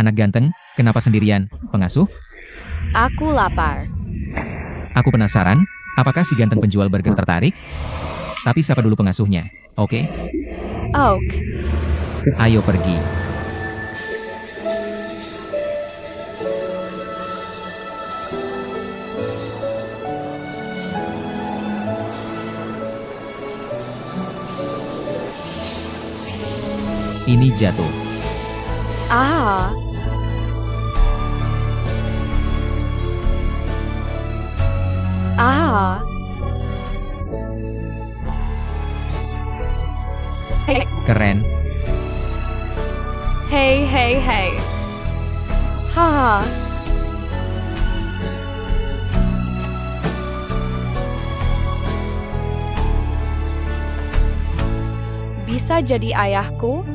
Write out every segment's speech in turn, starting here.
Anak ganteng, kenapa sendirian, pengasuh? Aku lapar. Aku penasaran, apakah si ganteng penjual burger tertarik? Tapi siapa dulu pengasuhnya, oke? Oak. Ayo pergi. Ini jatuh. Ah. Ah. Hey, Keren. hey, hey, hey. Ha. Bisa jadi ayahku?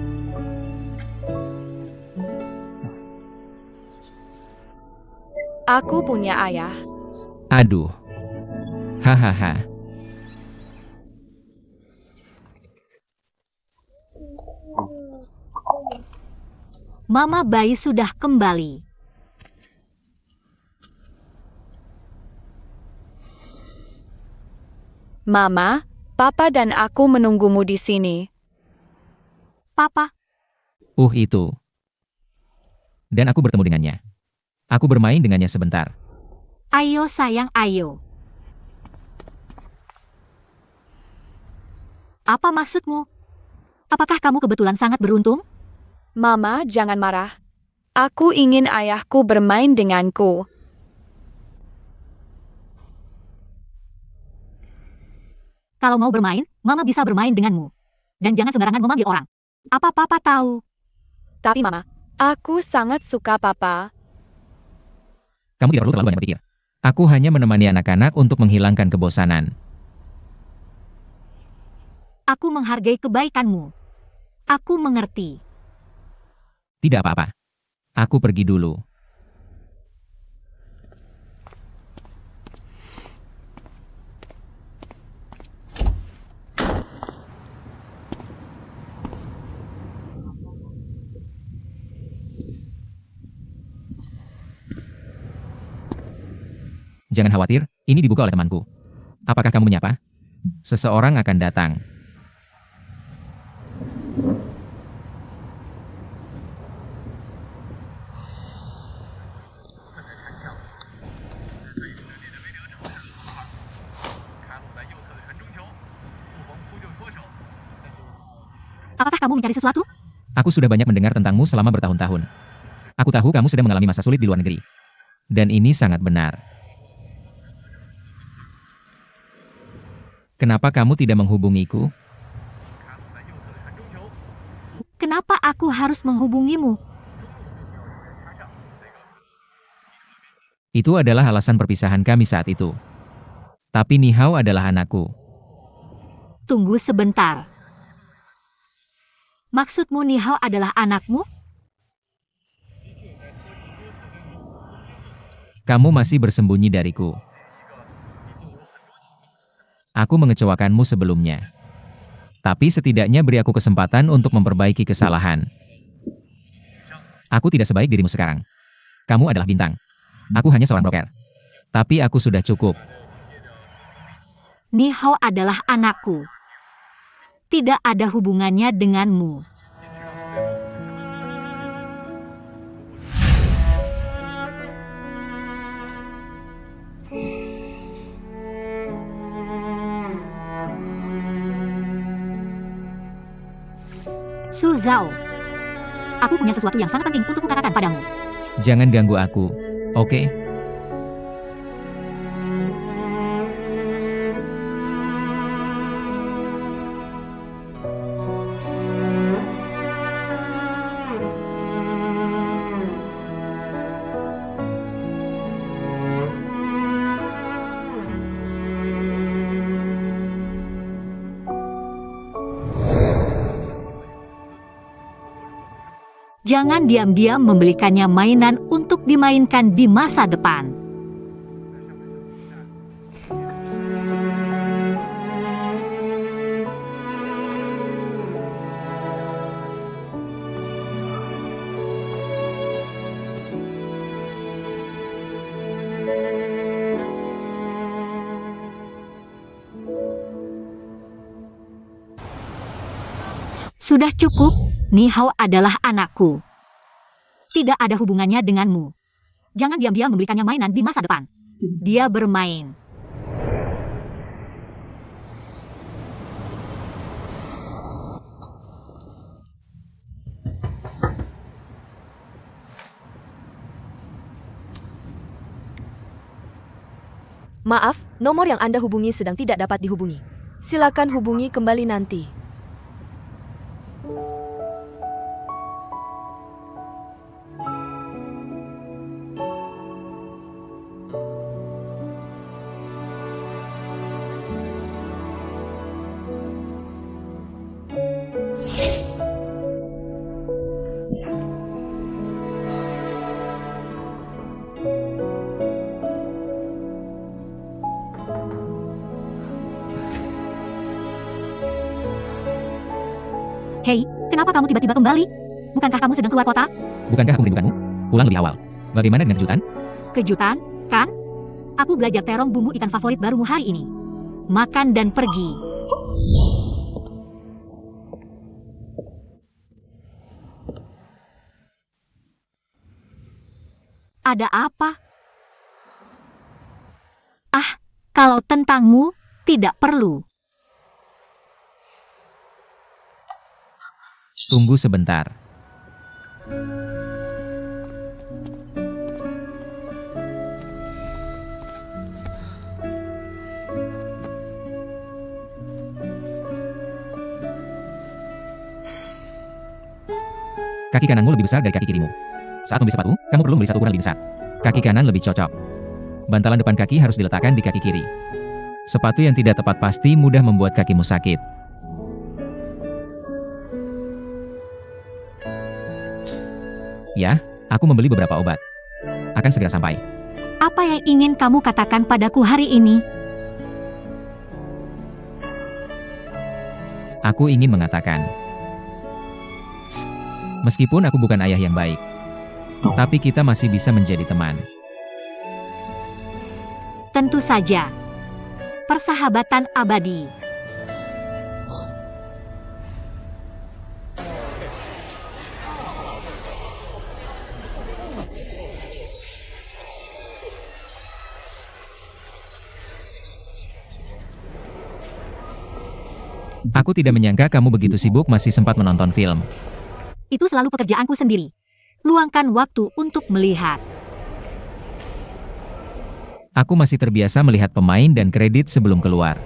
Aku punya ayah. Aduh. Hahaha. Mama bayi sudah kembali. Mama, Papa dan aku menunggumu di sini. Papa, Itu. Dan aku bertemu dengannya. Aku bermain dengannya sebentar. ayo sayang, ayo. Apa maksudmu? Apakah kamu kebetulan sangat beruntung? Mama, jangan marah. Aku ingin ayahku bermain denganku. Kalau mau bermain, Mama bisa bermain denganmu. Dan jangan sembarangan memanggil orang. Apa Papa tahu? Tapi Mama, aku sangat suka Papa. Kamu tidak perlu terlalu banyak berpikir. Aku hanya menemani anak-anak untuk menghilangkan kebosanan. Aku menghargai kebaikanmu. Aku mengerti. Tidak apa-apa. Aku pergi dulu. Jangan khawatir, ini dibuka oleh temanku. Apakah kamu menyapa? Seseorang akan datang. Apakah kamu mencari sesuatu? Aku sudah banyak mendengar tentangmu selama bertahun-tahun. Aku tahu kamu sedang mengalami masa sulit di luar negeri. Dan ini sangat benar. Kenapa kamu tidak menghubungiku? Kenapa aku harus menghubungimu? Itu adalah alasan perpisahan kami saat itu. Tapi Nihao adalah anakku. Tunggu sebentar. Maksudmu Nihao adalah anakmu? Kamu masih bersembunyi dariku. Aku mengecewakanmu sebelumnya. Tapi setidaknya beri aku kesempatan untuk memperbaiki kesalahan. Aku tidak sebaik dirimu sekarang. Kamu adalah bintang. Aku hanya seorang broker. Tapi aku sudah cukup. Nihao adalah anakku. Tidak ada hubungannya denganmu. Su Zhao. Aku punya sesuatu yang sangat penting untuk kukatakan padamu. Jangan ganggu aku, oke? Jangan diam-diam membelikannya mainan untuk dimainkan di masa depan. Sudah cukup, Ni Hao adalah anakku. Tidak ada hubungannya denganmu. Jangan diam-diam membelikannya mainan di masa depan. Dia bermain. Maaf, nomor yang Anda hubungi sedang tidak dapat dihubungi. Silakan hubungi kembali nanti. Hei, kenapa kamu tiba-tiba kembali? Bukankah kamu sedang keluar kota? Bukankah aku merindukanmu? Pulang lebih awal. Bagaimana dengan kejutan? Kejutan, kan? Aku belajar terong bumbu ikan favorit barumu hari ini. Makan dan pergi. Ada apa? Ah, kalau tentangmu, tidak perlu. Tunggu sebentar. Kaki kananmu lebih besar dari kaki kirimu. Saat membeli sepatu, kamu perlu membeli satu ukuran lebih besar. Kaki kanan lebih cocok. Bantalan depan kaki harus diletakkan di kaki kiri. Sepatu yang tidak tepat pasti mudah membuat kakimu sakit. Ya, aku membeli beberapa obat. Akan segera sampai. Apa yang ingin kamu katakan padaku hari ini? Aku ingin mengatakan, meskipun aku bukan ayah yang baik, tapi kita masih bisa menjadi teman. Tentu saja. Persahabatan abadi. Aku tidak menyangka kamu begitu sibuk masih sempat menonton film. Itu selalu pekerjaanku sendiri. Luangkan waktu untuk melihat. Aku masih terbiasa melihat pemain dan kredit sebelum keluar.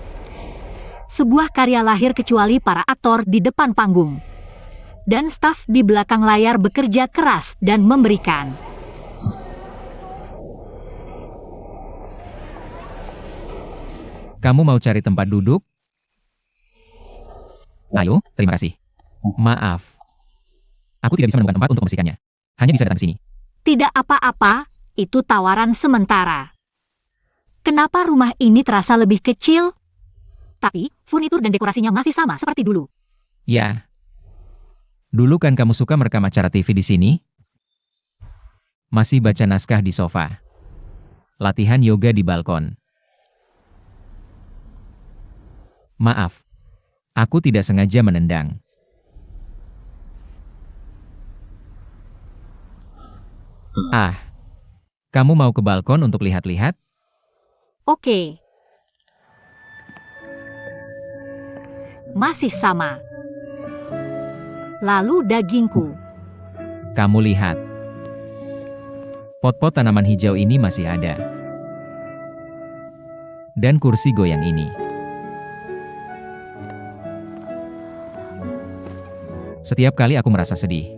Sebuah karya lahir kecuali para aktor di depan panggung. Dan staf di belakang layar bekerja keras dan memberikan. Kamu mau cari tempat duduk? Ayo, terima kasih. Maaf. Aku tidak bisa menemukan tempat untuk membersihkannya. Hanya bisa datang ke sini. Tidak apa-apa, itu tawaran sementara. Kenapa rumah ini terasa lebih kecil? Tapi, furnitur dan dekorasinya masih sama seperti dulu. Ya. Dulu kan kamu suka merekam acara TV di sini? Masih baca naskah di sofa. Latihan yoga di balkon. Maaf. Aku tidak sengaja menendang. Ah. Kamu mau ke balkon untuk lihat-lihat? Oke. Masih sama. Lalu dagingku. Kamu lihat. Pot-pot tanaman hijau ini masih ada. Dan kursi goyang ini. Setiap kali aku merasa sedih,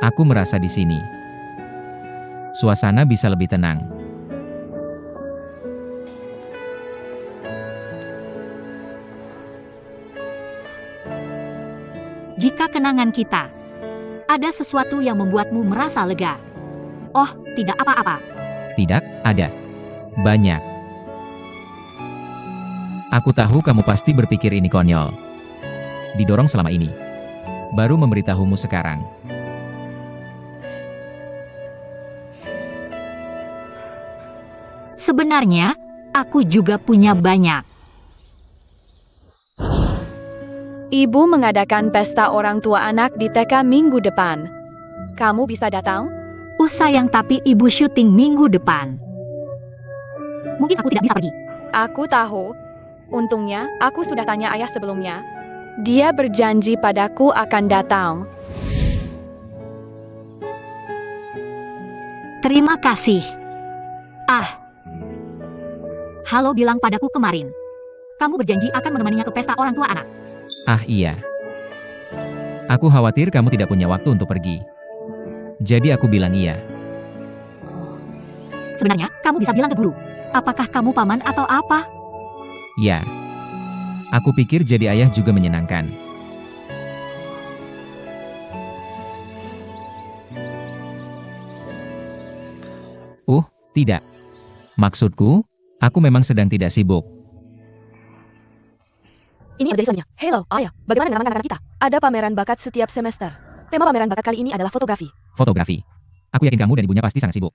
aku merasa di sini. Suasana bisa lebih tenang. Jika kenangan kita, ada sesuatu yang membuatmu merasa lega. Oh, tidak apa-apa. Tidak, ada. Banyak. Aku tahu kamu pasti berpikir ini konyol. Didorong selama ini. Baru memberitahumu sekarang. Sebenarnya, aku juga punya banyak. Ibu mengadakan pesta orang tua anak di TK minggu depan. Kamu bisa datang? Sayang, tapi ibu syuting minggu depan. Mungkin aku tidak bisa pergi. Aku tahu. Untungnya, aku sudah tanya ayah sebelumnya. Dia berjanji padaku akan datang. Terima kasih. Halo, bilang padaku kemarin. Kamu berjanji akan menemaninya ke pesta orang tua anak. Iya. Aku khawatir kamu tidak punya waktu untuk pergi. Jadi aku bilang iya. Sebenarnya, kamu bisa bilang ke guru. Apakah kamu paman atau apa? Ya. Aku pikir jadi ayah juga menyenangkan. Tidak. Maksudku, aku memang sedang tidak sibuk. Ini menjadi suaminya. Halo, ayah. Bagaimana dengan anak-anak kita? Ada pameran bakat setiap semester. Tema pameran bakat kali ini adalah fotografi. Fotografi. Aku yakin kamu dan ibunya pasti sangat sibuk.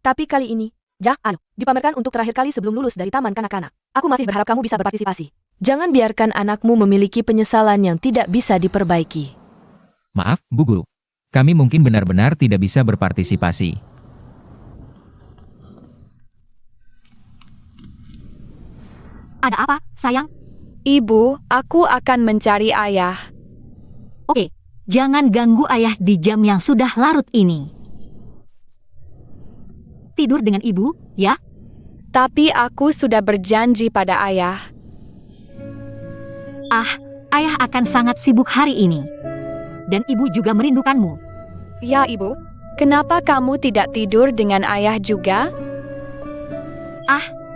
Tapi kali ini, dipamerkan untuk terakhir kali sebelum lulus dari taman kanak-kanak. Aku masih berharap kamu bisa berpartisipasi. Jangan biarkan anakmu memiliki penyesalan yang tidak bisa diperbaiki. Maaf, Bu Guru. Kami mungkin benar-benar tidak bisa berpartisipasi. Ada apa, sayang? Ibu, aku akan mencari ayah. Oke, jangan ganggu ayah di jam yang sudah larut ini. Tidur dengan ibu, ya? Tapi aku sudah berjanji pada ayah. Ayah akan sangat sibuk hari ini. Dan ibu juga merindukanmu. Ya, Ibu. Kenapa kamu tidak tidur dengan ayah juga?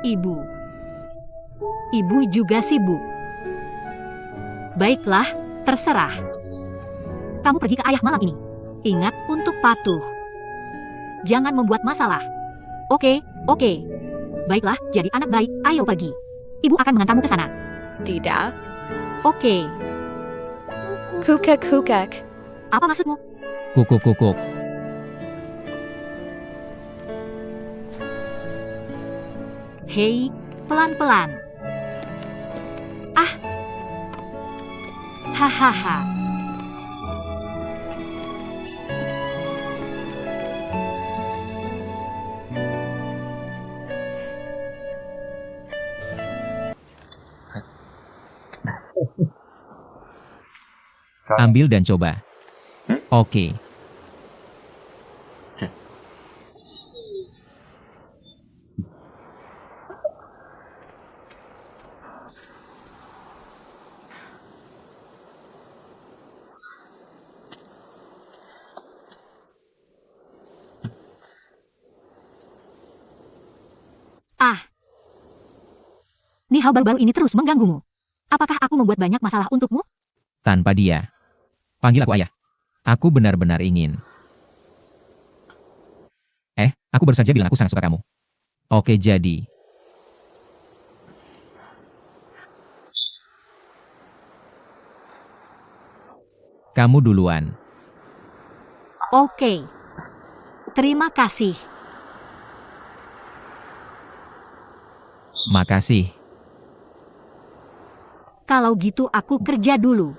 Ibu. Ibu juga sibuk. Baiklah, terserah. Kamu pergi ke ayah malam ini. Ingat untuk patuh. Jangan membuat masalah. Oke. Baiklah, jadi anak baik, ayo pergi. Ibu akan mengantarmu ke sana. Tidak. Oke. Kukek. Apa maksudmu? Kukuk. Hei, pelan-pelan. Hahaha. Ambil dan coba. Oke. Nih, hal baru-baru ini terus mengganggumu. Apakah aku membuat banyak masalah untukmu? Tanpa dia. Panggil aku ayah. Aku benar-benar ingin. Aku baru saja bilang aku sangat suka kamu. Oke, jadi. Kamu duluan. Oke. Terima kasih. Makasih. Kalau gitu aku kerja dulu.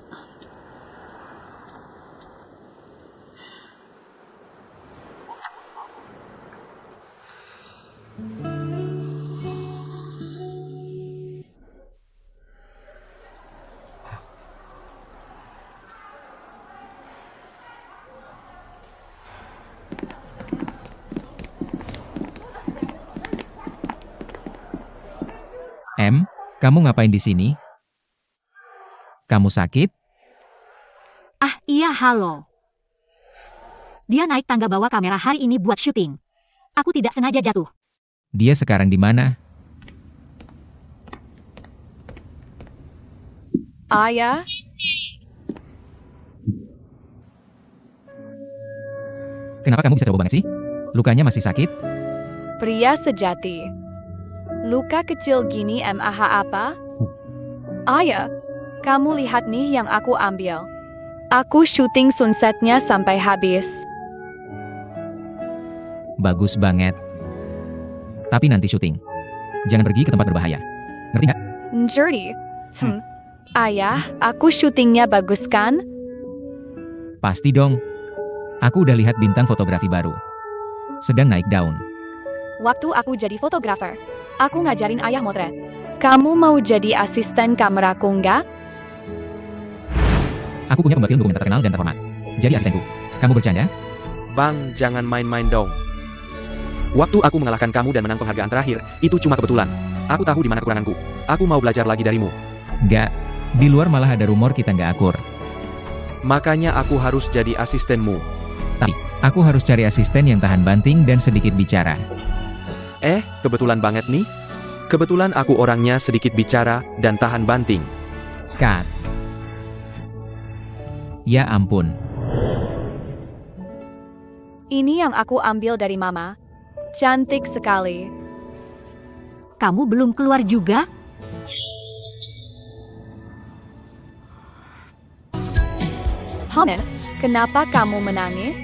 Kamu ngapain di sini? Kamu sakit? Iya, halo. Dia naik tangga bawa kamera hari ini buat syuting. Aku tidak sengaja jatuh. Dia sekarang di mana? Ayah, Kenapa kamu bisa ceroboh banget sih? Lukanya masih sakit? pria sejati. Luka kecil gini apa? Ayah, kamu lihat nih yang aku ambil. Aku syuting sunsetnya sampai habis. Bagus banget. Tapi nanti syuting. Jangan pergi ke tempat berbahaya. Ngerti nggak? Dirty. Ayah, aku syutingnya bagus kan? Pasti dong. Aku udah lihat bintang fotografi baru. Sedang naik daun. Waktu aku jadi fotografer, aku ngajarin ayah motret. Kamu mau jadi asisten kameraku nggak? Aku punya pembuat film dokumenter terkenal dan terhormat. Jadi asistenku. Kamu bercanda? Bang, jangan main-main dong. Waktu aku mengalahkan kamu dan menang penghargaan terakhir, itu cuma kebetulan. Aku tahu di mana kekuranganku. Aku mau belajar lagi darimu. Nggak. Di luar malah ada rumor kita nggak akur. Makanya aku harus jadi asistenmu. Aku harus cari asisten yang tahan banting dan sedikit bicara. Kebetulan banget nih. Kebetulan aku orangnya sedikit bicara dan tahan banting. Cut. Ya ampun. Ini yang aku ambil dari mama. Cantik sekali. Kamu belum keluar juga? Hanen, kenapa kamu menangis?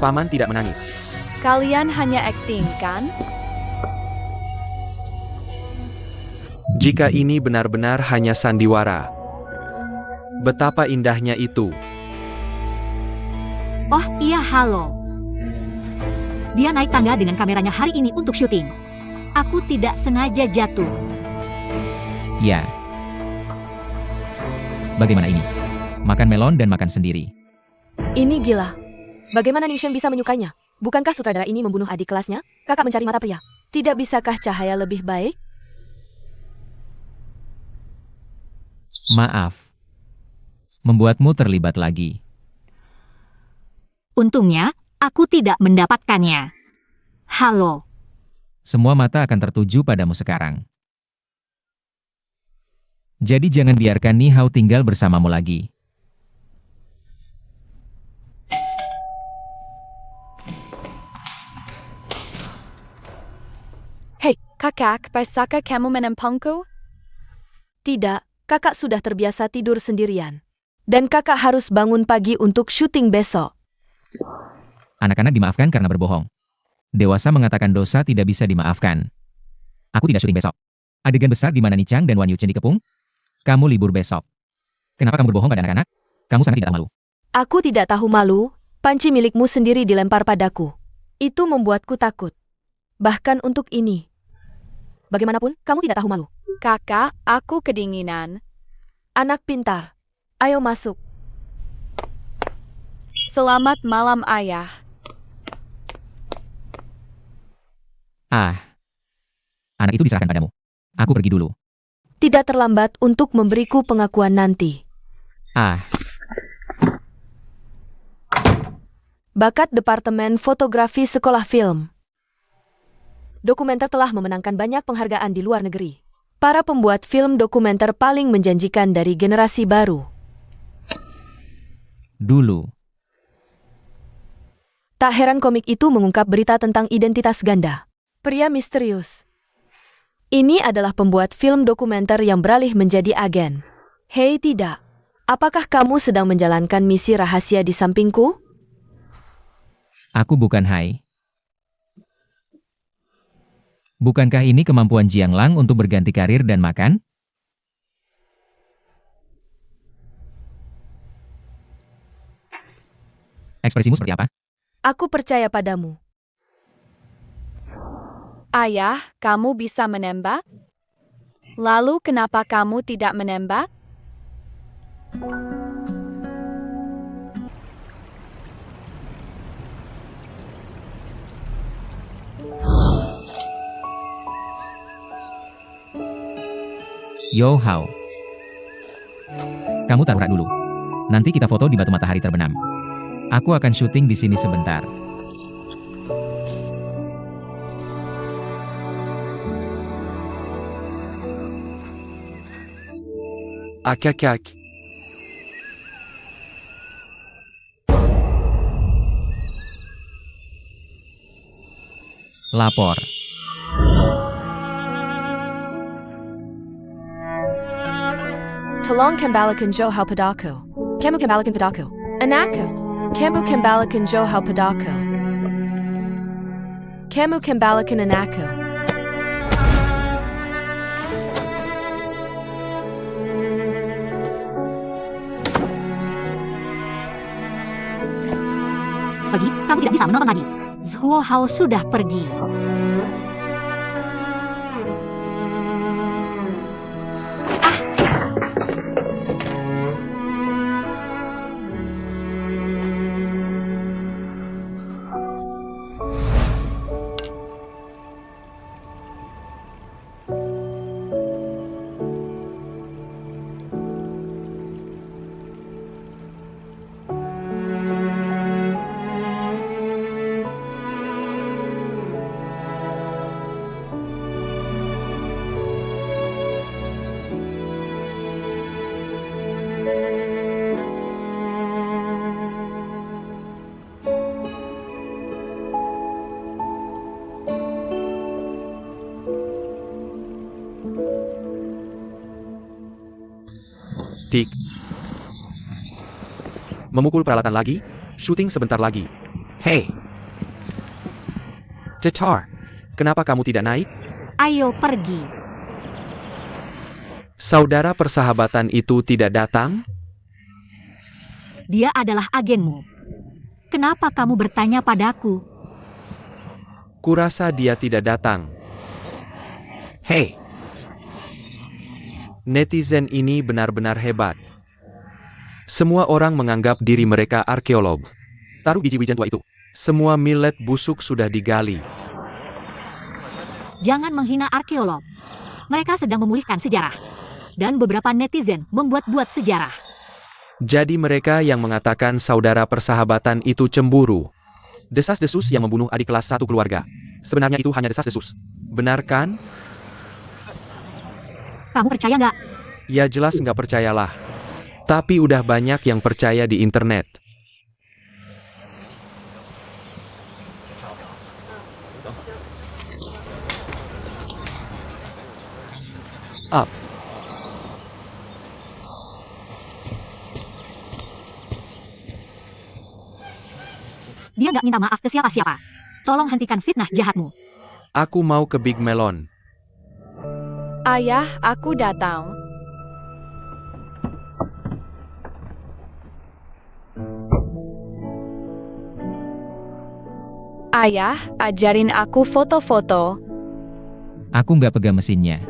Paman tidak menangis. Kalian hanya akting, kan? Jika ini benar-benar hanya sandiwara. Betapa indahnya itu. Oh iya, halo. Dia naik tangga dengan kameranya hari ini untuk syuting. Aku tidak sengaja jatuh. Ya. Bagaimana ini? Makan melon dan makan sendiri. Ini gila. Bagaimana Ningshen bisa menyukainya? Bukankah sutradara ini membunuh adik kelasnya? Kakak mencari mata pria. Tidak bisakah cahaya lebih baik? Maaf. Membuatmu terlibat lagi. Untungnya, aku tidak mendapatkannya. Halo. Semua mata akan tertuju padamu sekarang. Jadi jangan biarkan Ni Hao tinggal bersamamu lagi. Hei, kakak, bisakah kamu menempangku? Tidak, kakak sudah terbiasa tidur sendirian. Dan kakak harus bangun pagi untuk syuting besok. Anak-anak dimaafkan karena berbohong. Dewasa mengatakan dosa tidak bisa dimaafkan. Aku tidak syuting besok. Adegan besar di mana Ni Chang dan Wan Yuchen dikepung. Kamu libur besok. Kenapa kamu berbohong pada anak-anak? Kamu sangat tidak tahu malu. Aku tidak tahu malu, panci milikmu sendiri dilempar padaku. Itu membuatku takut. Bahkan untuk ini. Bagaimanapun, kamu tidak tahu malu. Kakak, aku kedinginan. Anak pintar. Ayo masuk. Selamat malam, ayah. Anak itu diserahkan padamu. Aku pergi dulu. Tidak terlambat untuk memberiku pengakuan nanti. Bakat Departemen Fotografi Sekolah Film. Dokumenter telah memenangkan banyak penghargaan di luar negeri. Para pembuat film dokumenter paling menjanjikan dari generasi baru. Dulu. Tak heran komik itu mengungkap berita tentang identitas ganda. Pria misterius. Ini adalah pembuat film dokumenter yang beralih menjadi agen. Hei tidak. Apakah kamu sedang menjalankan misi rahasia di sampingku? Aku bukan Hai. Bukankah ini kemampuan Jiang Lang untuk berganti karir dan makan? Ekspresimu seperti apa? Aku percaya padamu. Ayah, kamu bisa menembak? Lalu kenapa kamu tidak menembak? Yo Hao. Kamu taruh rak dulu. Nanti kita foto di batu matahari terbenam. Aku akan syuting di sini sebentar. Akak. Lapor. Tolong kembalikan Johau padaku. Kamu kembalikan padaku. Anakku. Kamu kembalikan Johau padaku. Kamu kembalikan anakku. Pergi, kamu tidak bisa menonton lagi. Zhuo Hao sudah pergi. Tik. Memukul peralatan lagi, syuting sebentar lagi. Hei. Cetar, kenapa kamu tidak naik? Ayo pergi. Saudara persahabatan itu tidak datang? Dia adalah agenmu. Kenapa kamu bertanya padaku? Kurasa dia tidak datang. Hei. Netizen ini benar-benar hebat. Semua orang menganggap diri mereka arkeolog. Taruh biji wijen tua itu. Semua millet busuk sudah digali. Jangan menghina arkeolog. Mereka sedang memulihkan sejarah. Dan beberapa netizen membuat-buat sejarah. Jadi mereka yang mengatakan saudara persahabatan itu cemburu. Desas-desus yang membunuh adik kelas satu keluarga. Sebenarnya itu hanya desas-desus. Benar kan? Kamu percaya nggak? Ya jelas nggak percayalah. Tapi udah banyak yang percaya di internet. Up. Dia nggak minta maaf ke siapa-siapa. Tolong hentikan fitnah jahatmu. Aku mau ke Big Melon. Ayah, aku datang. Ayah, ajarin aku foto-foto. Aku nggak pegang mesinnya.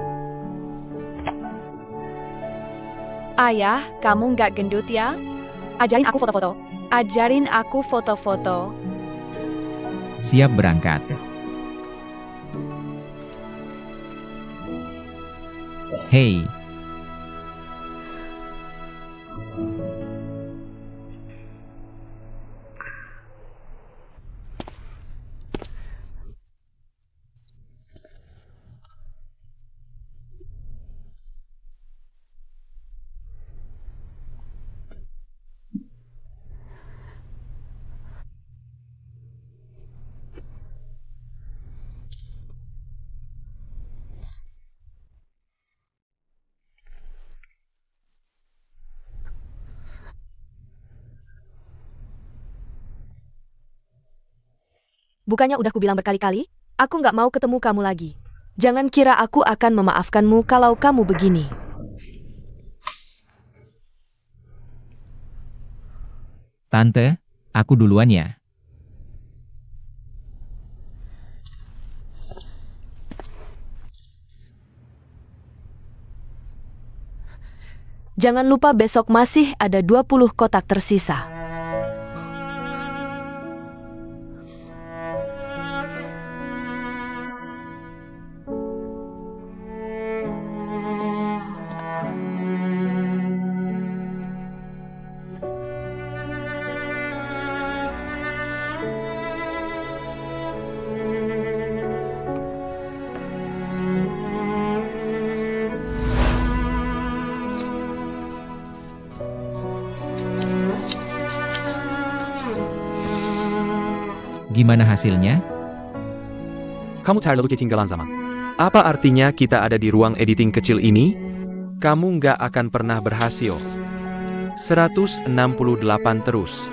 Ayah, kamu nggak gendut ya? Ajarin aku foto-foto. Ajarin aku foto-foto. Siap berangkat. Hei, Bukannya udah kubilang berkali-kali? Aku nggak mau ketemu kamu lagi. Jangan kira aku akan memaafkanmu kalau kamu begini. tante, aku duluan ya. Jangan lupa besok masih ada 20 kotak tersisa. Gimana hasilnya? Kamu terlalu ketinggalan zaman. Apa artinya kita ada di ruang editing kecil ini? Kamu nggak akan pernah berhasil. 168 terus.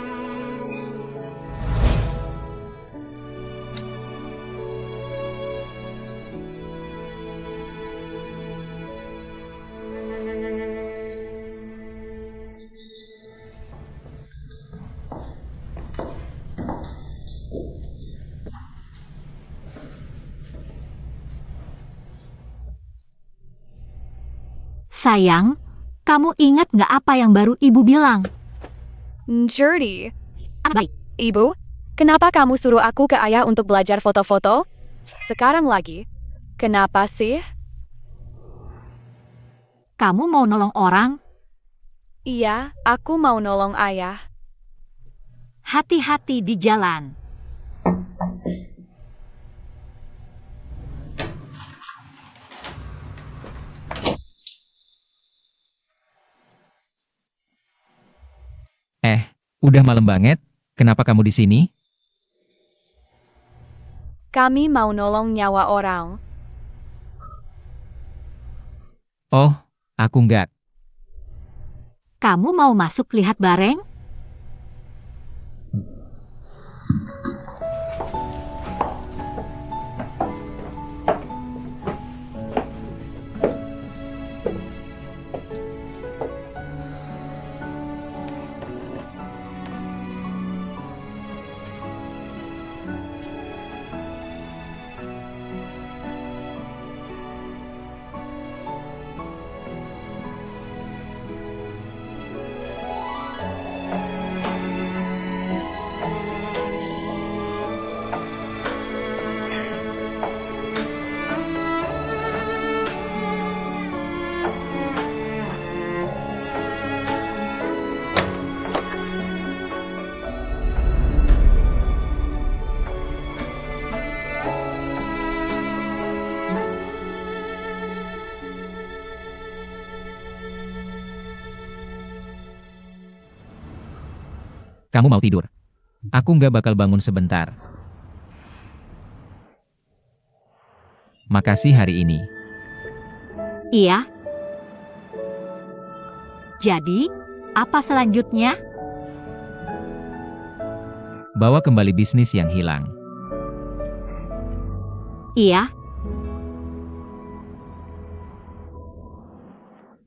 Sayang, kamu ingat nggak apa yang baru ibu bilang? Jadi, Anak baik. Ibu, kenapa kamu suruh aku ke ayah untuk belajar foto-foto? Sekarang lagi. Kenapa sih? Kamu mau nolong orang? Iya, aku mau nolong ayah. Hati-hati di jalan. Udah malam banget, kenapa kamu di sini? Kami mau nolong nyawa orang. Oh, aku nggak. Kamu mau masuk lihat bareng? Kamu mau tidur? Aku nggak bakal bangun sebentar. Makasih hari ini. Iya. Jadi, apa selanjutnya? Bawa kembali bisnis yang hilang. Iya,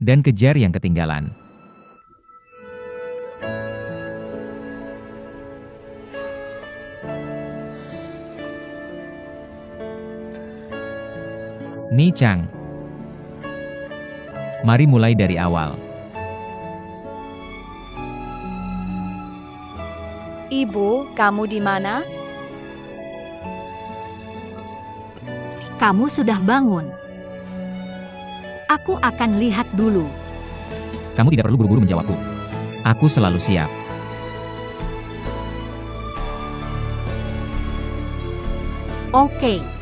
Dan kejar yang ketinggalan. Ni Chang. Mari mulai dari awal. Ibu, kamu di mana? kamu sudah bangun. Aku akan lihat dulu. Kamu tidak perlu buru-buru menjawabku. Aku selalu siap. Oke.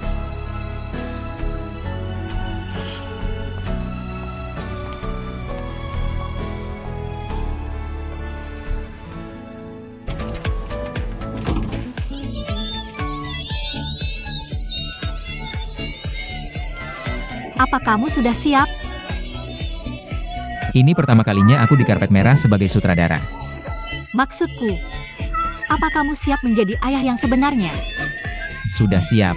Apa kamu sudah siap? Ini pertama kalinya aku di karpet merah sebagai sutradara. Maksudku, apa kamu siap menjadi ayah yang sebenarnya? Sudah siap.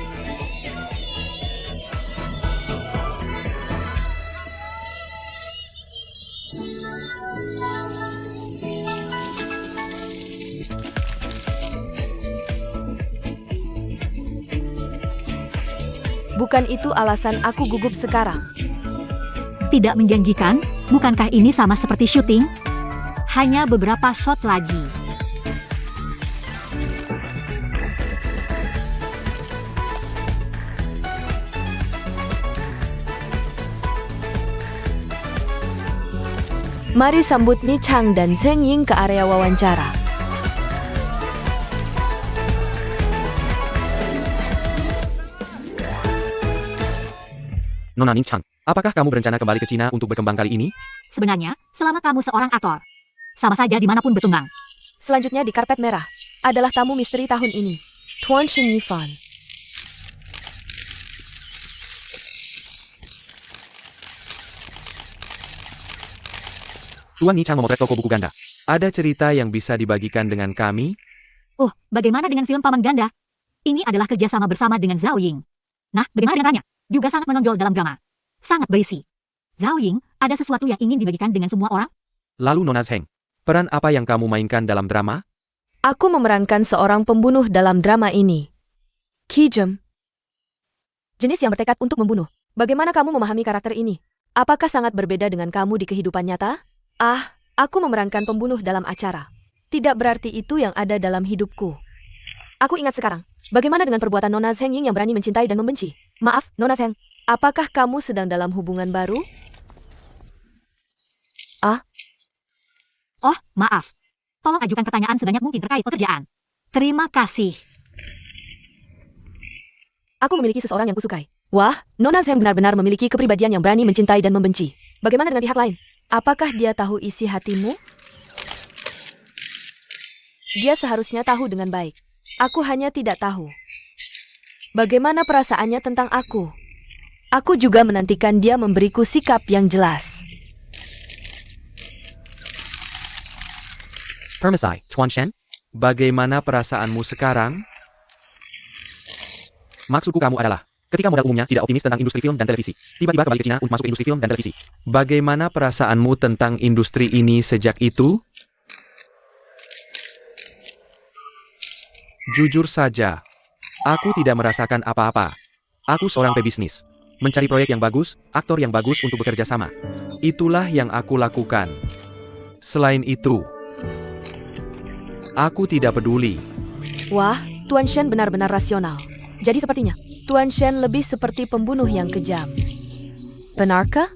Bukan itu alasan aku gugup sekarang. Tidak menjanjikan, bukankah ini sama seperti syuting? Hanya beberapa shot lagi. Mari sambut Ni Chang dan Zheng Ying ke area wawancara. Nona Ning Chang, apakah kamu berencana kembali ke Cina untuk berkembang kali ini? Sebenarnya, selama kamu seorang aktor, sama saja dimanapun berkembang. Selanjutnya di karpet merah adalah tamu misteri tahun ini, Tuan Shin Yifan. Tuan Ni Chang memotret toko buku ganda. Ada cerita yang bisa dibagikan dengan kami? Oh, bagaimana dengan film Paman Ganda? Ini adalah kerjasama bersama dengan Zhao Ying. Nah, bagaimana dengannya? Juga sangat menonjol dalam drama. Sangat berisi. Zhao Ying, ada sesuatu yang ingin dibagikan dengan semua orang? Lalu Nona Zheng, peran apa yang kamu mainkan dalam drama? Aku memerankan seorang pembunuh dalam drama ini. Ki Jem. Jenis yang bertekad untuk membunuh. Bagaimana kamu memahami karakter ini? Apakah sangat berbeda dengan kamu di kehidupan nyata? Ah, aku memerankan pembunuh dalam acara. Tidak berarti itu yang ada dalam hidupku. Aku ingat sekarang. Bagaimana dengan perbuatan Nona Zheng Ying yang berani mencintai dan membenci? Maaf, Nona Zheng. Apakah kamu sedang dalam hubungan baru? Oh, maaf. Tolong ajukan pertanyaan sebanyak mungkin terkait pekerjaan. Terima kasih. Aku memiliki seseorang yang kusukai. Wah, Nona Zheng benar-benar memiliki kepribadian yang berani mencintai dan membenci. Bagaimana dengan pihak lain? Apakah dia tahu isi hatimu? Dia seharusnya tahu dengan baik. Aku hanya tidak tahu. Bagaimana perasaannya tentang aku? Aku juga menantikan dia memberiku sikap yang jelas. Permisai, Tuan Shen. Bagaimana perasaanmu sekarang? Maksudku kamu adalah, ketika modal umumnya tidak optimis tentang industri film dan televisi, tiba-tiba kembali ke Cina untuk masuk ke industri film dan televisi. Bagaimana perasaanmu tentang industri ini sejak itu? Jujur saja, aku tidak merasakan apa-apa. Aku seorang pebisnis. Mencari proyek yang bagus, aktor yang bagus untuk bekerja sama. Itulah yang aku lakukan. Selain itu, aku tidak peduli. Wah, Tuan Shen benar-benar rasional. Jadi sepertinya, Tuan Shen lebih seperti pembunuh yang kejam. Benarkah?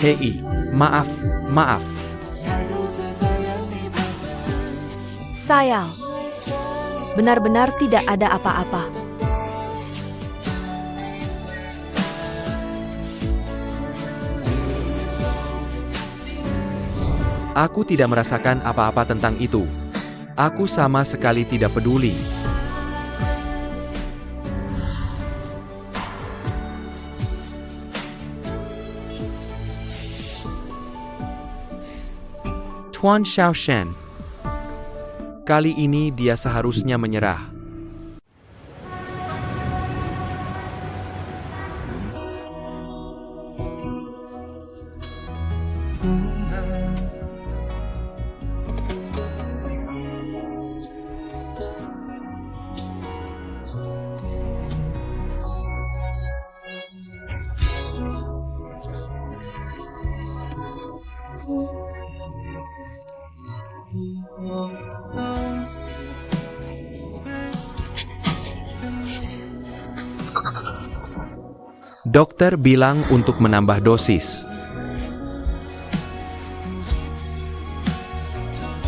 Hei, maaf. Sayang. Benar-benar tidak ada apa-apa. Aku tidak merasakan apa-apa tentang itu. Aku sama sekali tidak peduli. Tuan Xiaoshen. Kali ini dia seharusnya menyerah. Dokter bilang untuk menambah dosis.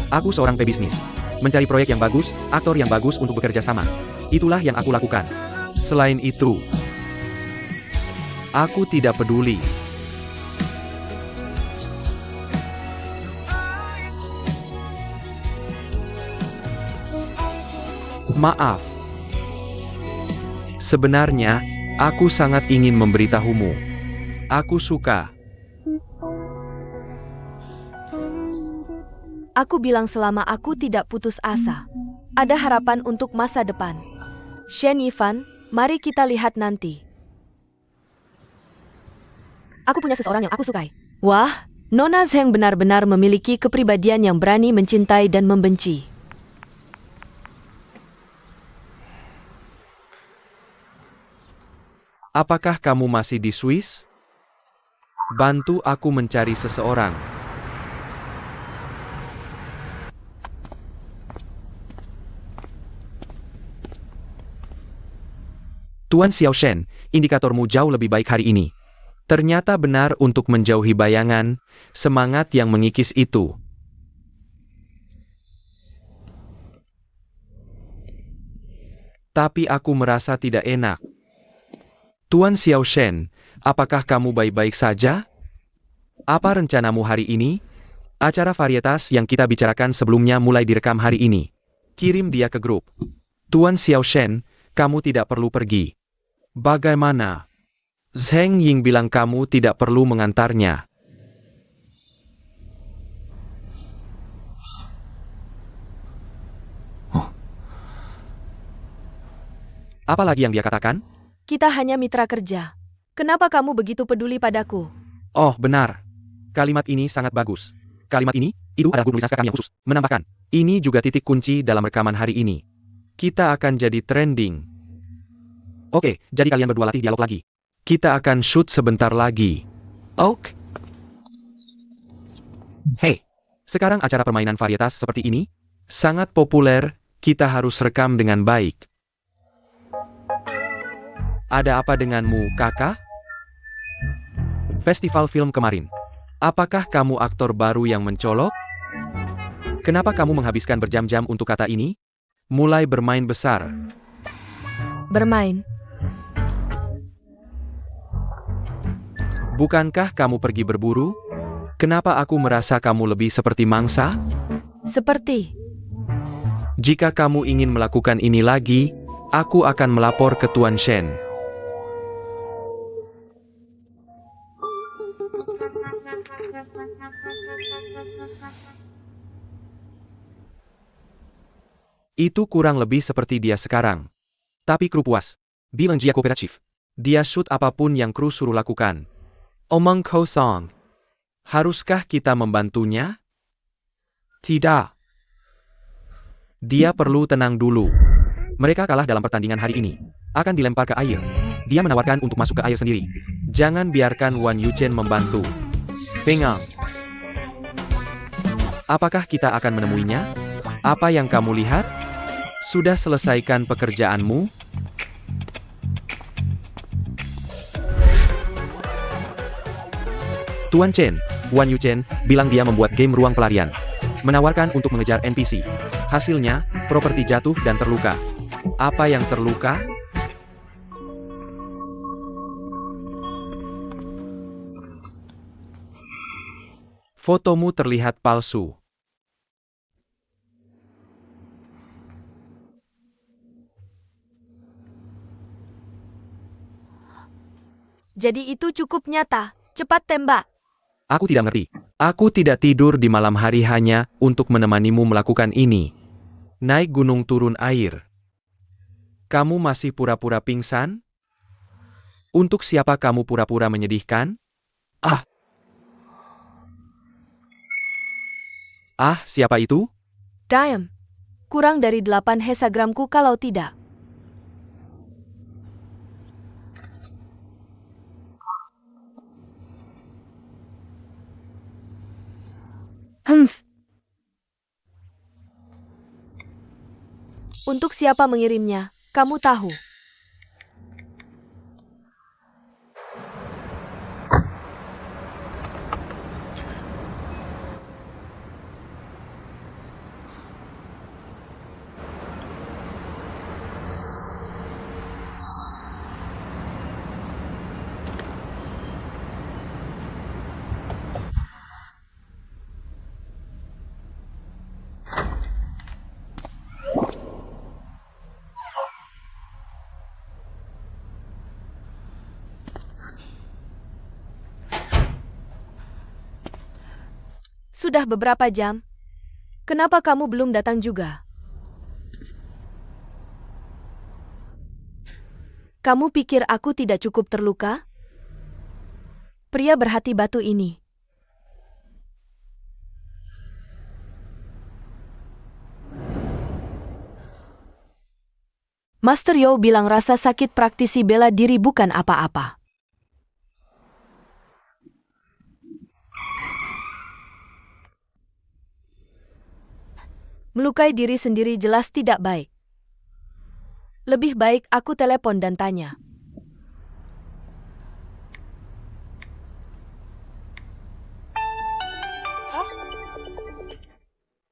Aku seorang pebisnis. Mencari proyek yang bagus, aktor yang bagus untuk bekerja sama. Itulah yang aku lakukan. Selain itu, aku tidak peduli. Maaf. Sebenarnya, aku sangat ingin memberitahumu. Aku suka. Aku bilang selama aku tidak putus asa. Ada harapan untuk masa depan. Shen Yifan, mari kita lihat nanti. Aku punya seseorang yang aku sukai. Wah, Nona Zheng benar-benar memiliki kepribadian yang berani mencintai dan membenci. Apakah kamu masih di Swiss? Bantu aku mencari seseorang. Tuan Xiaoshen, indikatormu jauh lebih baik hari ini. Ternyata benar untuk menjauhi bayangan, semangat yang mengikis itu. Tapi aku merasa tidak enak. Tuan Xiaoshen, apakah kamu baik-baik saja? Apa rencanamu hari ini? Acara varietas yang kita bicarakan sebelumnya mulai direkam hari ini. Kirim dia ke grup. Tuan Xiaoshen, kamu tidak perlu pergi. Bagaimana? Zheng Ying bilang kamu tidak perlu mengantarnya. Apa lagi yang dia katakan? Kita hanya mitra kerja. Kenapa kamu begitu peduli padaku? Oh, benar. Kalimat ini sangat bagus. Kalimat ini, itu adalah guru naskah kami yang khusus. Menambahkan, ini juga titik kunci dalam rekaman hari ini. Kita akan jadi trending. Oke, jadi kalian berdua latih dialog lagi. Kita akan shoot sebentar lagi. Oke. Hey, sekarang acara permainan varietas seperti ini sangat populer, kita harus rekam dengan baik. Ada apa denganmu, kakak? Festival film kemarin. Apakah kamu aktor baru yang mencolok? Kenapa kamu menghabiskan berjam-jam untuk kata ini? Mulai bermain besar. Bermain. Bukankah kamu pergi berburu? Kenapa aku merasa kamu lebih seperti mangsa? Seperti. Jika kamu ingin melakukan ini lagi, aku akan melapor ke Tuan Shen. Itu kurang lebih seperti dia sekarang. Tapi kru puas. Bilang dia kooperatif. Dia shoot apapun yang kru suruh lakukan. Omong kosong. Haruskah kita membantunya? Tidak. Dia perlu tenang dulu. Mereka kalah dalam pertandingan hari ini. Akan dilempar ke air. Dia menawarkan untuk masuk ke air sendiri. Jangan biarkan Wan Yuchen membantu. Pengang. Apakah kita akan menemuinya? Apa yang kamu lihat? Sudah selesaikan pekerjaanmu? Tuan Chen, Wan Yuchen, bilang dia membuat game ruang pelarian. Menawarkan untuk mengejar NPC. Hasilnya, properti jatuh dan terluka. Apa yang terluka? Fotomu terlihat palsu. Jadi itu cukup nyata. Cepat tembak. Aku tidak ngerti. Aku tidak tidur di malam hari hanya untuk menemanimu melakukan ini. Naik gunung turun air. Kamu masih pura-pura pingsan? Untuk siapa kamu pura-pura menyedihkan? Siapa itu? Diam. Kurang dari 8 hexagramku kalau tidak. Untuk siapa mengirimnya, kamu tahu. Sudah beberapa jam. Kenapa kamu belum datang juga? Kamu pikir aku tidak cukup terluka? Pria berhati batu ini. Master Yo bilang rasa sakit praktisi bela diri bukan apa-apa. Melukai diri sendiri jelas tidak baik. Lebih baik aku telepon dan tanya.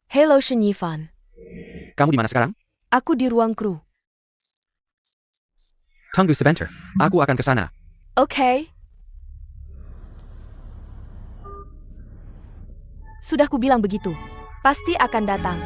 Hello Shen Yifan. Kamu di mana sekarang? Aku di ruang kru. Tunggu sebentar. Aku akan ke sana. Oke. Sudah kubilang begitu. Pasti akan datang.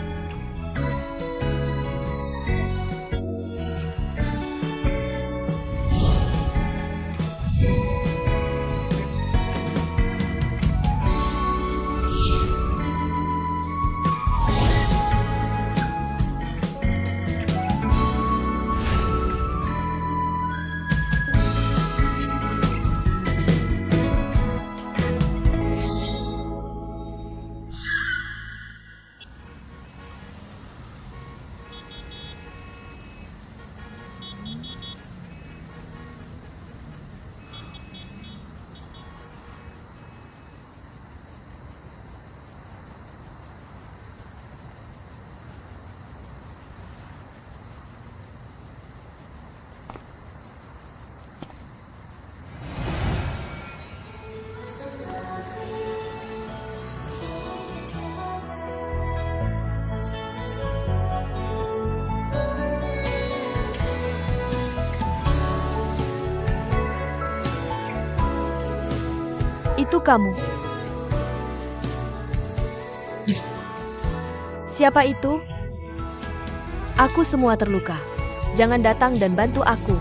Itu kamu. Siapa itu? Aku semua terluka. Jangan datang dan bantu aku.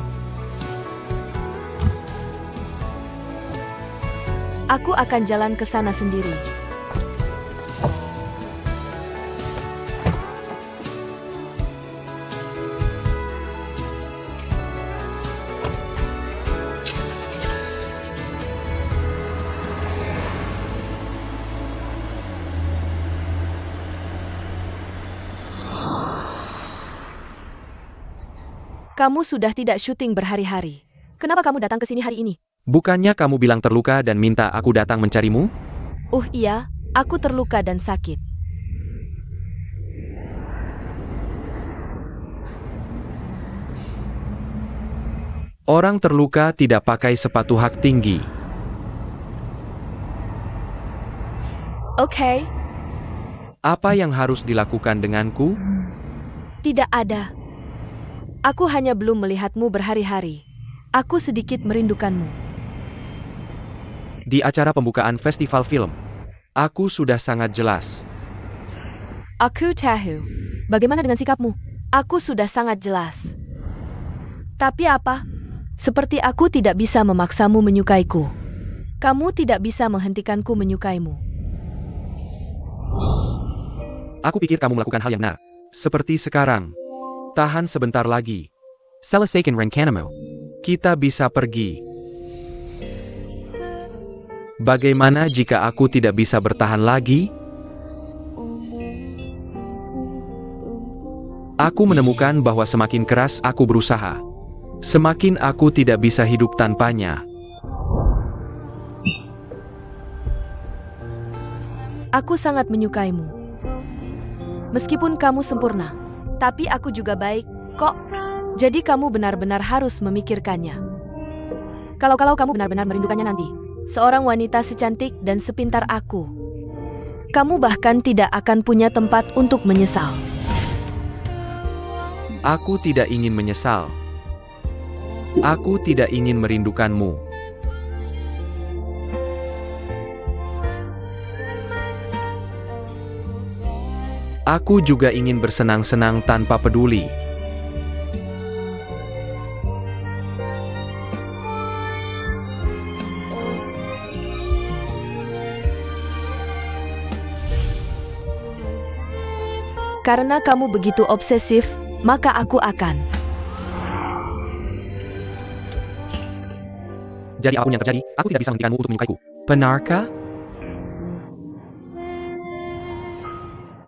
Aku akan jalan ke sana sendiri. Kamu sudah tidak syuting berhari-hari. Kenapa kamu datang ke sini hari ini? Bukannya kamu bilang terluka dan minta aku datang mencarimu? Iya, aku terluka dan sakit. Orang terluka tidak pakai sepatu hak tinggi. Oke, Apa yang harus dilakukan denganku? tidak ada. Aku hanya belum melihatmu berhari-hari. Aku sedikit merindukanmu. Di acara pembukaan festival film, aku sudah sangat jelas. Aku tahu. Bagaimana dengan sikapmu? Aku sudah sangat jelas. Tapi apa? Seperti aku tidak bisa memaksamu menyukaiku. Kamu tidak bisa menghentikanku menyukaimu. Aku pikir kamu melakukan hal yang benar. Seperti sekarang. Tahan sebentar lagi. Selesaikan rencanamu. Kita bisa pergi. Bagaimana jika aku tidak bisa bertahan lagi? Aku menemukan bahwa semakin keras aku berusaha, semakin aku tidak bisa hidup tanpanya. Aku sangat menyukaimu. Meskipun kamu sempurna, tapi aku juga baik, kok. Jadi kamu benar-benar harus memikirkannya. Kalau kamu benar-benar merindukannya nanti, seorang wanita secantik dan sepintar aku, kamu bahkan tidak akan punya tempat untuk menyesal. Aku tidak ingin menyesal. Aku tidak ingin merindukanmu. Aku juga ingin bersenang-senang tanpa peduli. Karena kamu begitu obsesif, maka aku akan. Jadi apapun yang terjadi, aku tidak bisa menghentikanmu untuk menyukaiku. Benarkah?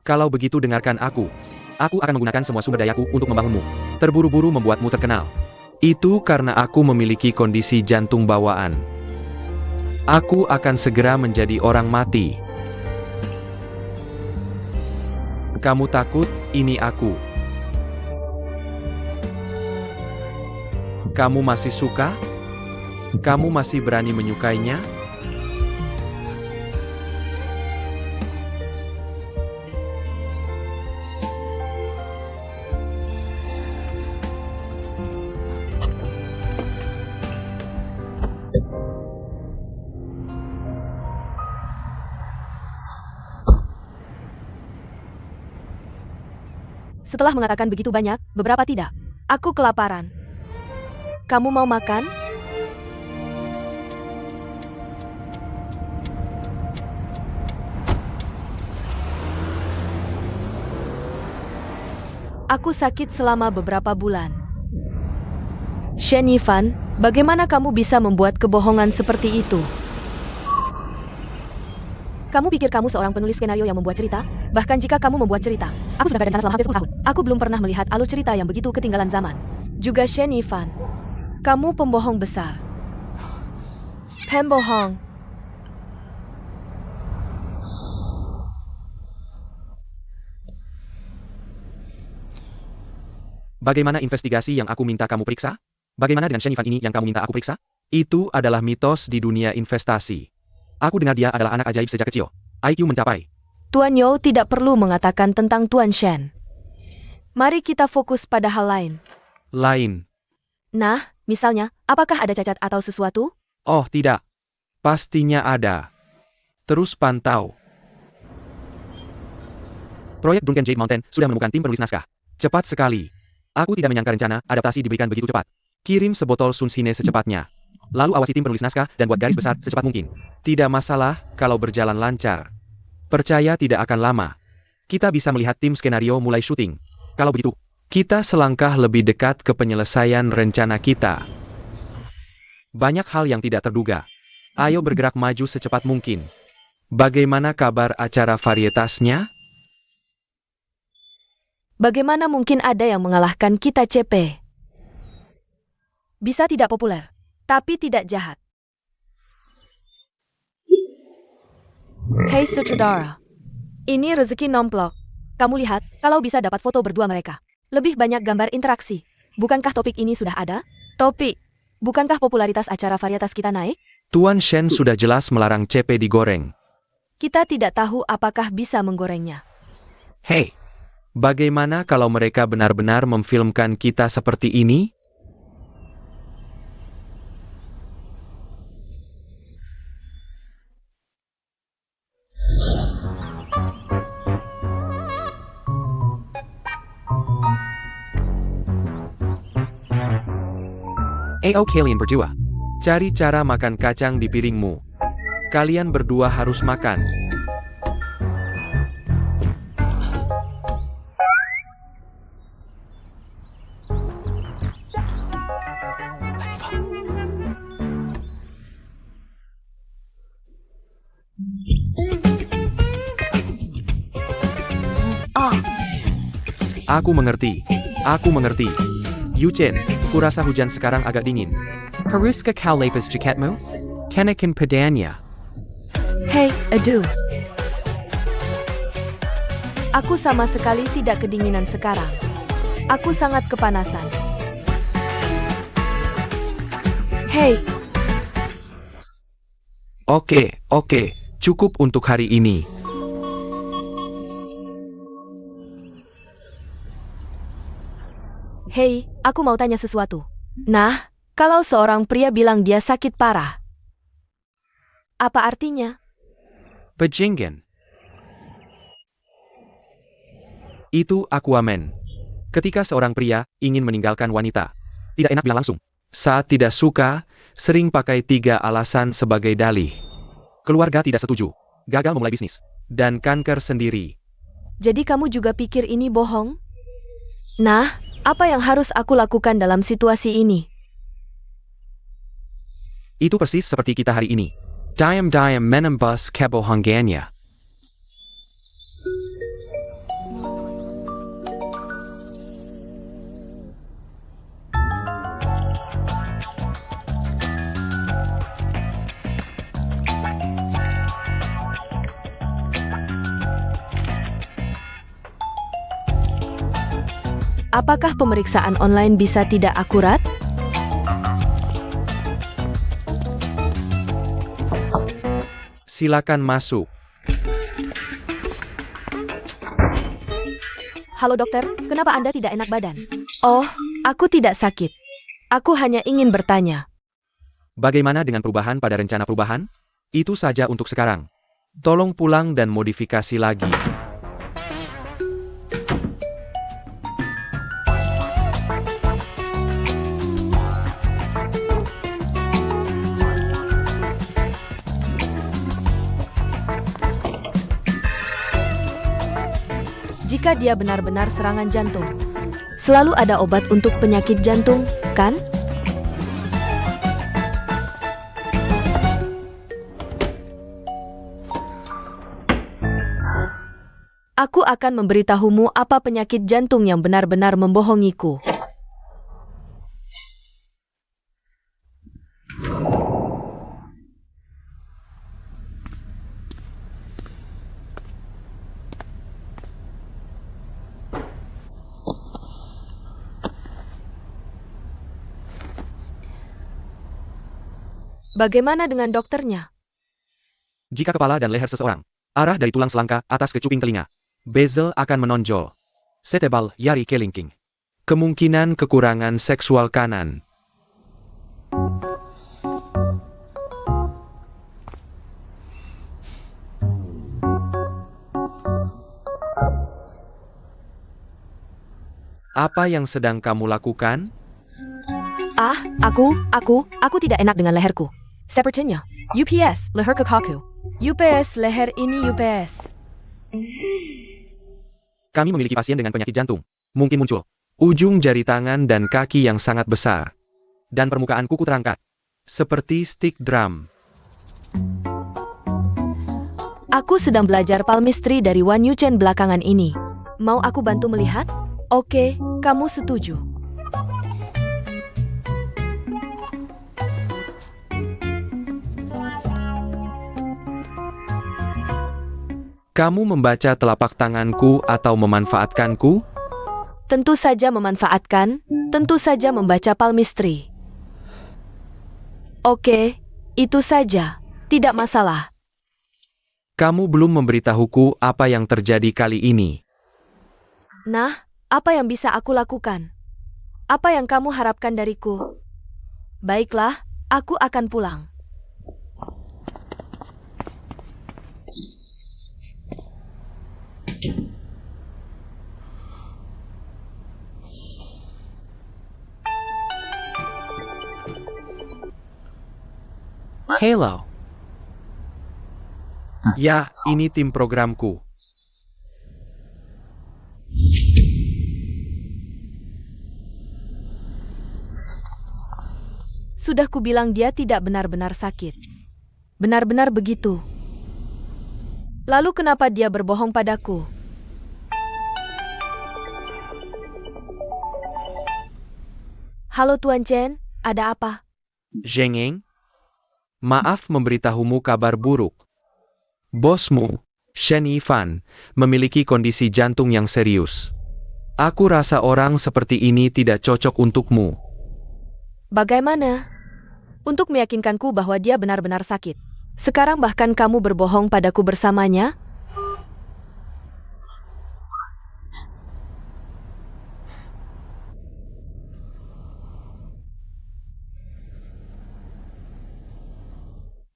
Kalau begitu dengarkan aku. Aku akan menggunakan semua sumber dayaku untuk membangunmu. Terburu-buru membuatmu terkenal. Itu karena aku memiliki kondisi jantung bawaan. Aku akan segera menjadi orang mati. Kamu takut? Ini aku. Kamu masih suka? Kamu masih berani menyukainya? Setelah mengatakan begitu banyak, beberapa tidak. Aku kelaparan. Kamu mau makan? Aku sakit selama beberapa bulan. Shen Yifan, bagaimana kamu bisa membuat kebohongan seperti itu? Kamu pikir kamu seorang penulis skenario yang membuat cerita? Bahkan jika kamu membuat cerita, aku sudah berada di sana selama hampir 10 tahun. Aku belum pernah melihat alur cerita yang begitu ketinggalan zaman. Juga Shen Yifan, kamu pembohong besar. Pembohong. Bagaimana investigasi yang aku minta kamu periksa? Bagaimana dengan Shen Yifan ini yang kamu minta aku periksa? Itu adalah mitos di dunia investasi. Aku dengar dia adalah anak ajaib sejak kecil. IQ mencapai. Tuan You tidak perlu mengatakan tentang Tuan Shen. Mari kita fokus pada hal lain. Lain. Nah, misalnya, apakah ada cacat atau sesuatu? Oh tidak. Pastinya ada. Terus pantau. Proyek Drunken Jade Mountain sudah menemukan tim penulis naskah. Cepat sekali. Aku tidak menyangka rencana adaptasi diberikan begitu cepat. Kirim sebotol Sunsine secepatnya. Lalu awasi tim penulis naskah dan buat garis besar secepat mungkin. Tidak masalah kalau berjalan lancar. Percaya tidak akan lama. Kita bisa melihat tim skenario mulai syuting. Kalau begitu, kita selangkah lebih dekat ke penyelesaian rencana kita. Banyak hal yang tidak terduga. Ayo bergerak maju secepat mungkin. Bagaimana kabar acara varietasnya? Bagaimana mungkin ada yang mengalahkan kita CP? Bisa tidak populer, tapi tidak jahat. Hei sutradara, ini rezeki nomplok. Kamu lihat, kalau bisa dapat foto berdua mereka. Lebih banyak gambar interaksi. Bukankah topik ini sudah ada? Topik. Bukankah popularitas acara varietas kita naik? Tuan Shen sudah jelas melarang CP digoreng. Kita tidak tahu apakah bisa menggorengnya. Hei, bagaimana kalau mereka benar-benar memfilmkan kita seperti ini? Ayo kalian berdua, cari cara makan kacang di piringmu. Kalian berdua harus makan. Aku mengerti. Aku mengerti. Yuchen, kurasa hujan sekarang agak dingin. Haruskah kau lepas jaketmu? Kenakan padanya. Hei, aduh. Aku sama sekali tidak kedinginan sekarang. Aku sangat kepanasan. Hei, Oke, cukup untuk hari ini. hei, aku mau tanya sesuatu. Nah, kalau seorang pria bilang dia sakit parah, apa artinya? Bajingan. Itu Aquaman. Ketika seorang pria ingin meninggalkan wanita, tidak enak bilang langsung. Saat tidak suka, sering pakai 3 alasan sebagai dalih. Keluarga tidak setuju, gagal memulai bisnis, dan kanker sendiri. Jadi kamu juga pikir ini bohong? Nah, apa yang harus aku lakukan dalam situasi ini? Itu persis seperti kita hari ini. Diam-diam menembus kebohongannya. Apakah pemeriksaan online bisa tidak akurat? Silakan masuk. Halo dokter, kenapa Anda tidak enak badan? Oh, aku tidak sakit. Aku hanya ingin bertanya. Bagaimana dengan perubahan pada rencana perubahan? Itu saja untuk sekarang. Tolong pulang dan modifikasi lagi. Jika dia benar-benar serangan jantung, selalu ada obat untuk penyakit jantung, kan? Aku akan memberitahumu apa penyakit jantung yang benar-benar membohongiku. Bagaimana dengan dokternya? Jika kepala dan leher seseorang arah dari tulang selangka atas ke cuping telinga, bezel akan menonjol. Setebal yari kelingking. Kemungkinan kekurangan seksual kanan. Apa yang sedang kamu lakukan? Ah, aku tidak enak dengan leherku. Sepertinya. UPS, leher kekaku. UPS, leher ini UPS. Kami memiliki pasien dengan penyakit jantung. Mungkin muncul ujung jari tangan dan kaki yang sangat besar. Dan permukaan kuku terangkat. Seperti stick drum. Aku sedang belajar palmistry dari Wan Yuchen belakangan ini. Mau aku bantu melihat? Oke, kamu setuju. Kamu membaca telapak tanganku atau memanfaatkanku? Tentu saja memanfaatkan, tentu saja membaca palmistry. Oke, itu saja. Tidak masalah. Kamu belum memberitahuku apa yang terjadi kali ini. Nah, apa yang bisa aku lakukan? Apa yang kamu harapkan dariku? Baiklah, aku akan pulang. Hello. Ya, ini tim programku. Sudah kubilang dia tidak benar-benar sakit. Benar-benar begitu. Lalu kenapa dia berbohong padaku? Halo Tuan Chen, ada apa? Zheng, maaf memberitahumu kabar buruk. Bosmu, Shen Yifan, memiliki kondisi jantung yang serius. Aku rasa orang seperti ini tidak cocok untukmu. Bagaimana? Untuk meyakinkanku bahwa dia benar-benar sakit. Sekarang bahkan kamu berbohong padaku bersamanya?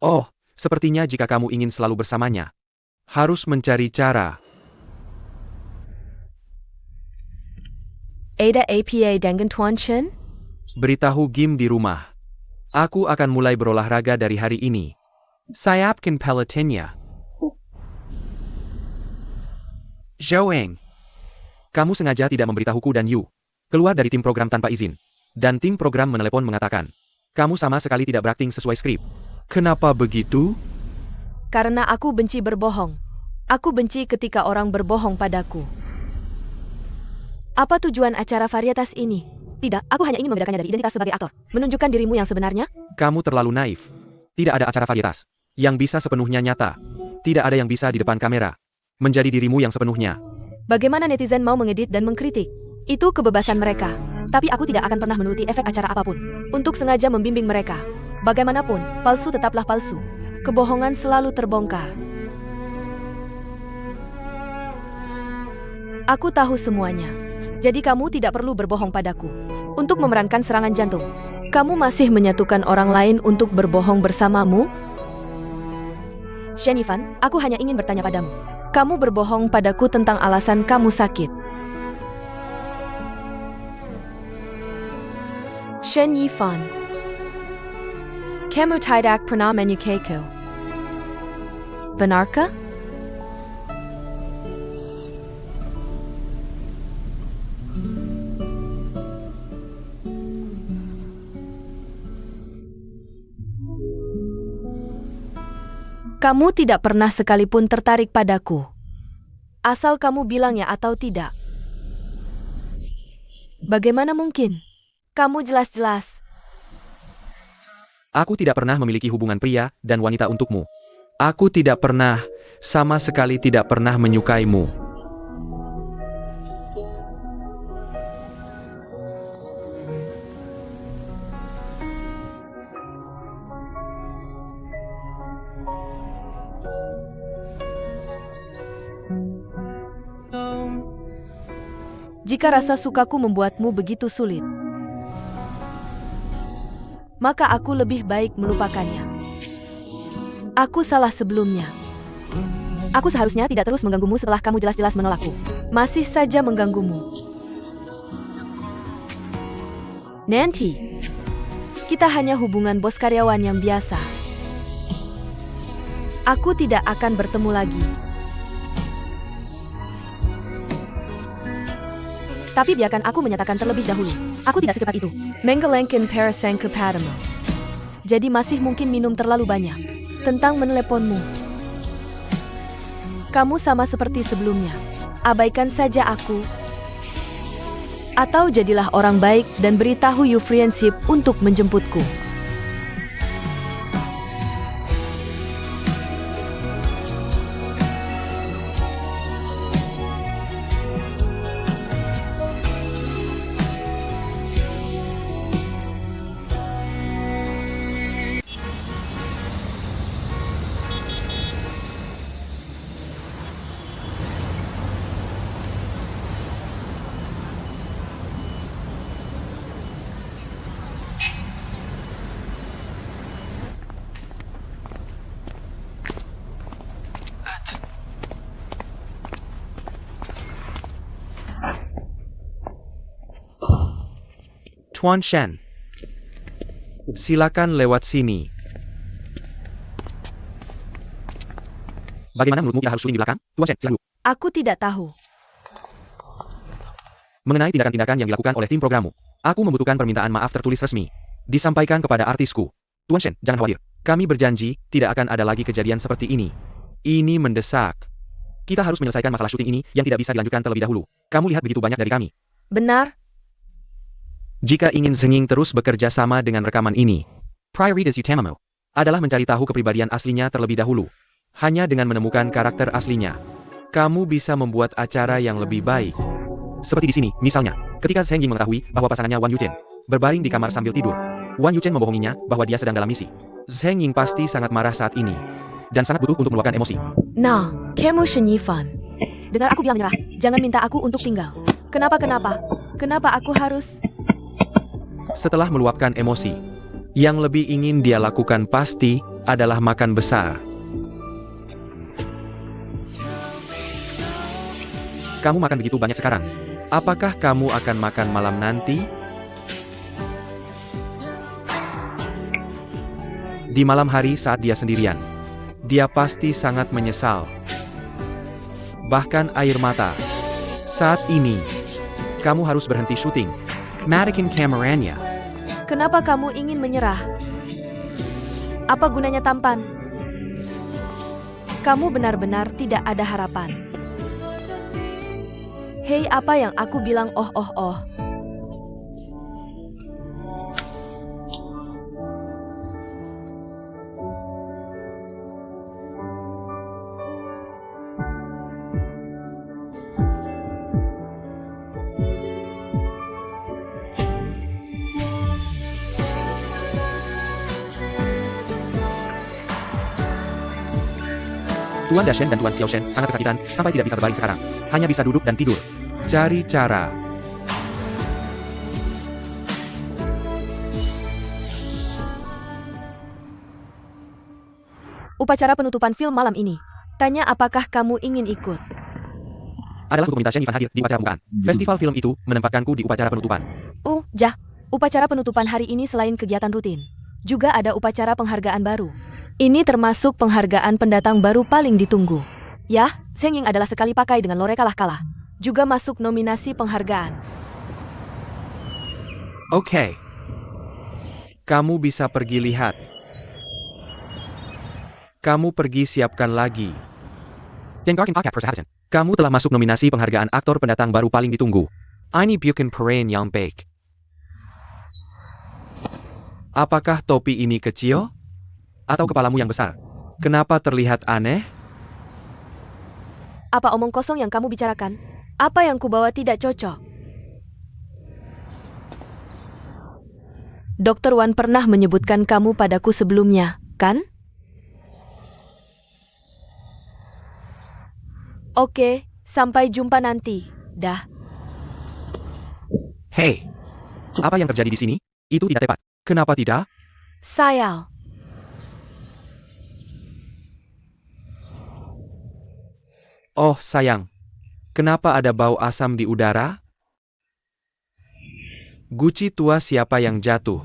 Oh, sepertinya jika kamu ingin selalu bersamanya, harus mencari cara. Ada apa dengan Tuan Chen? Beritahu Gim di rumah. Aku akan mulai berolahraga dari hari ini. Siapkan pelotonnya. Zhoueng, kamu sengaja tidak memberitahuku dan Yu. Keluar dari tim program tanpa izin. Dan tim program menelepon mengatakan, kamu sama sekali tidak berakting sesuai skrip. Kenapa begitu? Karena aku benci berbohong. Aku benci ketika orang berbohong padaku. Apa tujuan acara varietas ini? Tidak, aku hanya ingin membedakannya dari identitas sebagai aktor. Menunjukkan dirimu yang sebenarnya? Kamu terlalu naif. Tidak ada acara varietas yang bisa sepenuhnya nyata. Tidak ada yang bisa di depan kamera menjadi dirimu yang sepenuhnya. Bagaimana netizen mau mengedit dan mengkritik? Itu kebebasan mereka. Tapi aku tidak akan pernah menuruti efek acara apapun. Untuk sengaja membimbing mereka. Bagaimanapun, palsu tetaplah palsu. Kebohongan selalu terbongkar. Aku tahu semuanya. Jadi kamu tidak perlu berbohong padaku. Untuk memerankan serangan jantung. Kamu masih menyatukan orang lain untuk berbohong bersamamu? Shen Yifan, aku hanya ingin bertanya padamu. Kamu berbohong padaku tentang alasan kamu sakit. Shen Yifan. Kamu tidak pernah menyukaiku. Benarkah? Kamu tidak pernah sekalipun tertarik padaku. Asal kamu bilang ya atau tidak. Bagaimana mungkin? Kamu jelas-jelas. Aku tidak pernah memiliki hubungan pria dan wanita untukmu. Aku tidak pernah, sama sekali tidak pernah menyukaimu. Jika rasa sukaku membuatmu begitu sulit, maka aku lebih baik melupakannya. Aku salah sebelumnya. Aku seharusnya tidak terus mengganggumu setelah kamu jelas-jelas menolakku. Masih saja mengganggumu. Nanti, kita hanya hubungan bos karyawan yang biasa. Aku tidak akan bertemu lagi. Tapi biarkan aku menyatakan terlebih dahulu. Aku tidak secepat itu. Menggelengkan parasangka padamu. Jadi masih mungkin minum terlalu banyak. Tentang meneleponmu. Kamu sama seperti sebelumnya. Abaikan saja aku. Atau jadilah orang baik dan beritahu You Friendship untuk menjemputku. Tuan Shen, silakan lewat sini. Bagaimana menurutmu kita harus syuting di belakang? Tuan Shen, silakan. Aku tidak tahu. Mengenai tindakan-tindakan yang dilakukan oleh tim programmu, aku membutuhkan permintaan maaf tertulis resmi. Disampaikan kepada artisku. Tuan Shen, jangan khawatir. Kami berjanji tidak akan ada lagi kejadian seperti ini. Ini mendesak. Kita harus menyelesaikan masalah syuting ini yang tidak bisa dilanjutkan terlebih dahulu. Kamu lihat begitu banyak dari kami. Benar? Jika ingin Zhenging terus bekerja sama dengan rekaman ini, prioritas utamamu adalah mencari tahu kepribadian aslinya terlebih dahulu. Hanya dengan menemukan karakter aslinya, kamu bisa membuat acara yang lebih baik. Seperti di sini, misalnya, ketika Zhenging mengetahui bahwa pasangannya Wan Yuchen berbaring di kamar sambil tidur, Wan Yuchen membohonginya bahwa dia sedang dalam misi. Zhenging pasti sangat marah saat ini, dan sangat butuh untuk meluapkan emosi. Nah, kamu Shenyifan. Dengar aku bilang menyerah. Jangan minta aku untuk tinggal. Kenapa? Kenapa aku harus... Setelah meluapkan emosi, yang lebih ingin dia lakukan pasti adalah makan besar. Kamu makan begitu banyak sekarang. Apakah kamu akan makan malam nanti? Di malam hari saat dia sendirian, dia pasti sangat menyesal. Bahkan air mata. Saat ini, kamu harus berhenti syuting. Matikan kameranya. Kenapa kamu ingin menyerah? Apa gunanya tampan? Kamu benar-benar tidak ada harapan. Hei, apa yang aku bilang? Oh. Tuan Dashen dan Tuan Xiaoshen sangat kesakitan sampai tidak bisa berbaring sekarang. Hanya bisa duduk dan tidur. Cari cara. Upacara penutupan film malam ini. Tanya apakah kamu ingin ikut? Adalah untuk meminta Shen Yifan hadir di upacara pembukaan. Festival film itu menempatkanku di upacara penutupan. Upacara penutupan hari ini selain kegiatan rutin, juga ada upacara penghargaan baru. Ini termasuk penghargaan pendatang baru paling ditunggu. Ya, Zhenging adalah sekali pakai dengan Lore kalah. Juga masuk nominasi penghargaan. Oke. Kamu bisa pergi lihat. Kamu pergi siapkan lagi. Kamu telah masuk nominasi penghargaan aktor pendatang baru paling ditunggu. Ini bukan peran yang baik. Apakah topi ini kecil? Atau kepalamu yang besar? Kenapa terlihat aneh? Apa omong kosong yang kamu bicarakan? Apa yang kubawa tidak cocok? Dr. Wan pernah menyebutkan kamu padaku sebelumnya, kan? Oke, sampai jumpa nanti. Dah. Hei, apa yang terjadi di sini? Itu tidak tepat. Kenapa tidak? Sayang. Oh sayang, kenapa ada bau asam di udara? Guci tua siapa yang jatuh?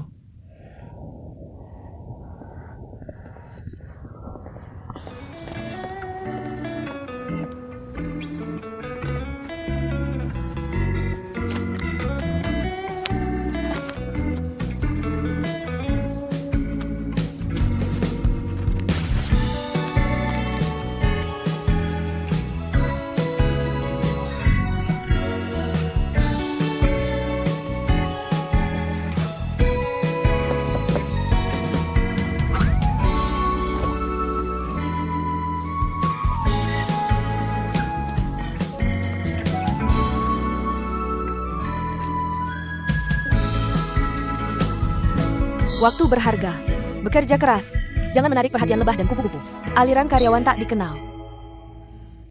Waktu berharga. Bekerja keras. Jangan menarik perhatian lebah dan kupu-kupu. Aliran karyawan tak dikenal.